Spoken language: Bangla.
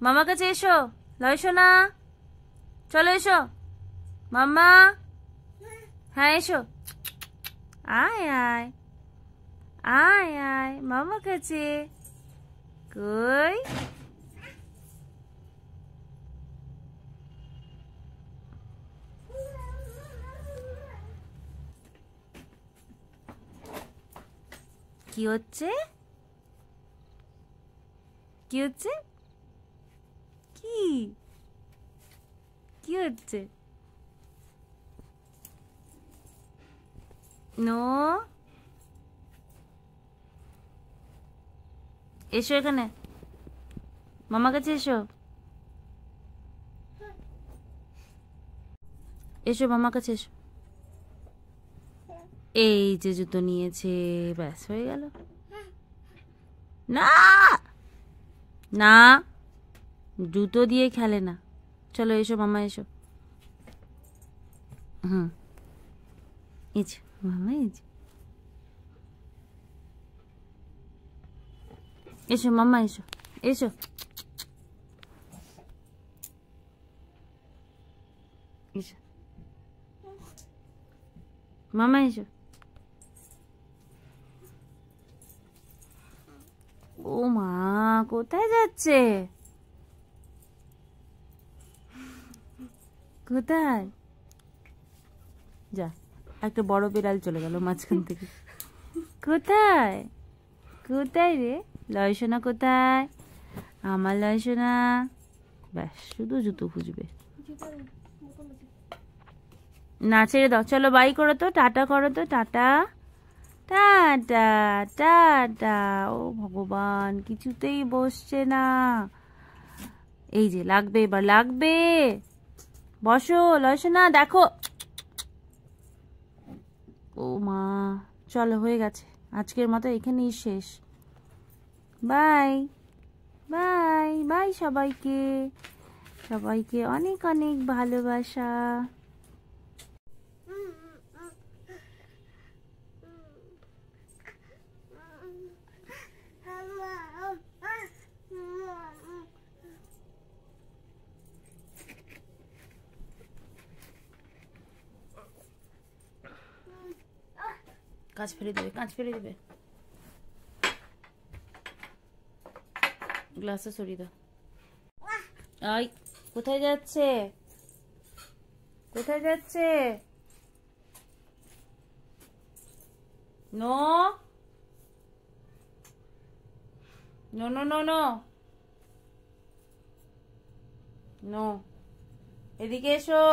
মামার কাছে এসো। লয় সোনা, চলো এসো। মাম্মা, হ্যাঁ এসো। আয় আয় আয় আয় মামার কাছে। কই কি হচ্ছে? কি হচ্ছে? কি কি হচ্ছে? নো, এসো এখানে, মামার কাছে এসো। এসো মামার কাছে এসো। এই যে জুতো নিয়েছে, ব্যাস হয়ে গেল। না না, জুতো দিয়ে খেলে না। চলো এসো মামা, এসো। হুম, এসো মামা, এসো। এসো মামা, এসো এসো। এসো মামা, এসো। ও মা, কোথায় যাচ্ছে? কোথায়? যা, একটা বড় বিড়াল চলে গেল মাঝখান থেকে। কোথায়? কোথায় রে? লয় সোনা কোথায়? আমার লয় সোনা। ব্যাস, শুধু জুতো খুঁজবে। না, ছেড়ে দাও। চলো বাই করো তো, টাটা করো তো, টাটা টাটা টাটা। ও ভগবান, কিছুতেই বসছে না। এই যে লাগবে, এবার লাগবে। বসো লয় সোনা, দেখো। ও মা, চলো হয়ে গেছে, আজকের মতো এখানেই শেষ। বাই বাই বাই সবাইকে, সবাইকে অনেক অনেক ভালোবাসা। কাঁচ ফেলে দেবে, কাঁচ ফেলে দেবে। গ্লাসে সরিয়ে দাও। আই, কোথায় যাচ্ছে? কোথায় যাচ্ছে? No no no no no no, এদিকে এসো।